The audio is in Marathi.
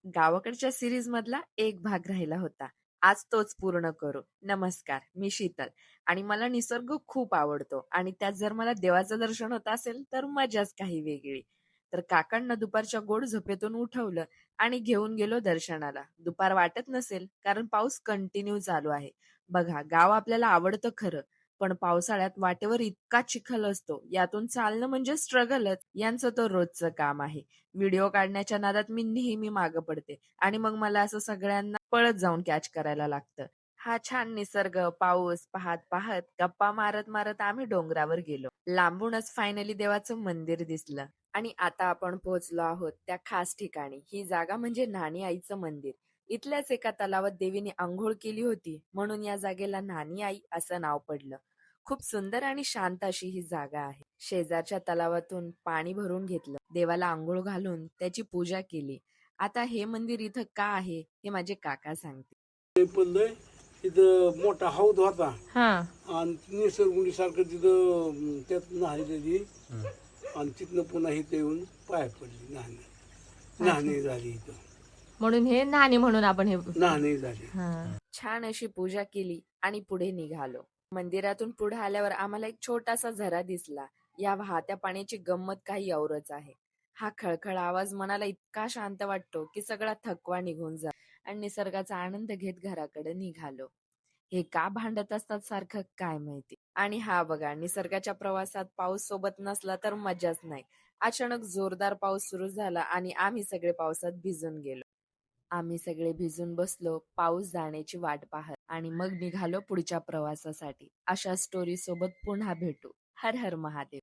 गावाकडच्या सिरीज मधला एक भाग राहिला होता. आज तोच पूर्ण करू. नमस्कार, मी शीतल आणि मला निसर्ग खूप आवडतो आणि त्यात जर मला देवाचं दर्शन होत असेल तर मजाच काही वेगळी. तर काकांना दुपारच्या गोड झोपेतून उठवलं आणि घेऊन गेलो दर्शनाला. दुपार वाटत नसेल कारण पाऊस कंटिन्यू चालू आहे. बघा, गाव आपल्याला आवडतं खरं, पण पावसाळ्यात वाटेवर इतका चिखल असतो, यातून चालणं म्हणजे स्ट्रगलच. यांचं तर रोजचं काम आहे. व्हिडिओ काढण्याच्या नादात मी नेहमी मागं पडते आणि मग मला असं सगळ्यांना पळत जाऊन कॅच करायला लागतं. हा छान निसर्ग, पाऊस पाहत पाहत गप्पा मारत मारत आम्ही डोंगरावर गेलो. लांबूनच फायनली देवाचं मंदिर दिसलं आणि आता आपण पोहोचलो आहोत त्या खास ठिकाणी. ही जागा म्हणजे न्हाणी आईचं मंदिर. इथल्याच एका तलावात देवीने अंघोळ केली होती, म्हणून या जागेला न्हाणी आई असं नाव पडलं. खूप सुंदर आणि शांत अशी ही जागा आहे. शेजारच्या तलावातून पाणी भरून घेतलं, देवाला अंघोळ घालून त्याची पूजा केली. आता हे मंदिर इथं का आहे हे माझे काका सांगतील. पडलंय तिथं मोठा हौद होता हा. आणि निसर्गुंडीसारखं तिथं त्यात न्हाणी त्याची आणि तिथनं पुन्हा इथं येऊन पाय पडली न्हाणी अच्छा. न्हाणी झाली इथं म्हणून हे नाणी म्हणून आपण हे न्हाणी झाली. हा. छान अशी पूजा केली आणि पुढे निघालो. मंदिरातून पुढे आल्यावर आम्हाला एक छोटासा झरा दिसला. या वाहत्या पाण्याची गंमत काही औरच आहे. हा खळखळ आवाज मनाला इतका शांत वाटतो की सगळा थकवा निघून जा आणि निसर्गाचा आनंद घेत घराकडे निघालो. हे का भांडत असतात सारखं काय माहिती. आणि हा बघा, निसर्गाच्या प्रवासात पाऊस सोबत नसला तर मजाच नाही. अचानक जोरदार पाऊस सुरू झाला आणि आम्ही सगळे पावसात भिजून गेलो. आम्ही सगळे भिजून बसलो, पाऊस जाण्याची वाट पाहत आणि मग निघालो पुढच्या प्रवासासाठी. अशा स्टोरी सोबत पुन्हा भेटू. हर हर महादेव.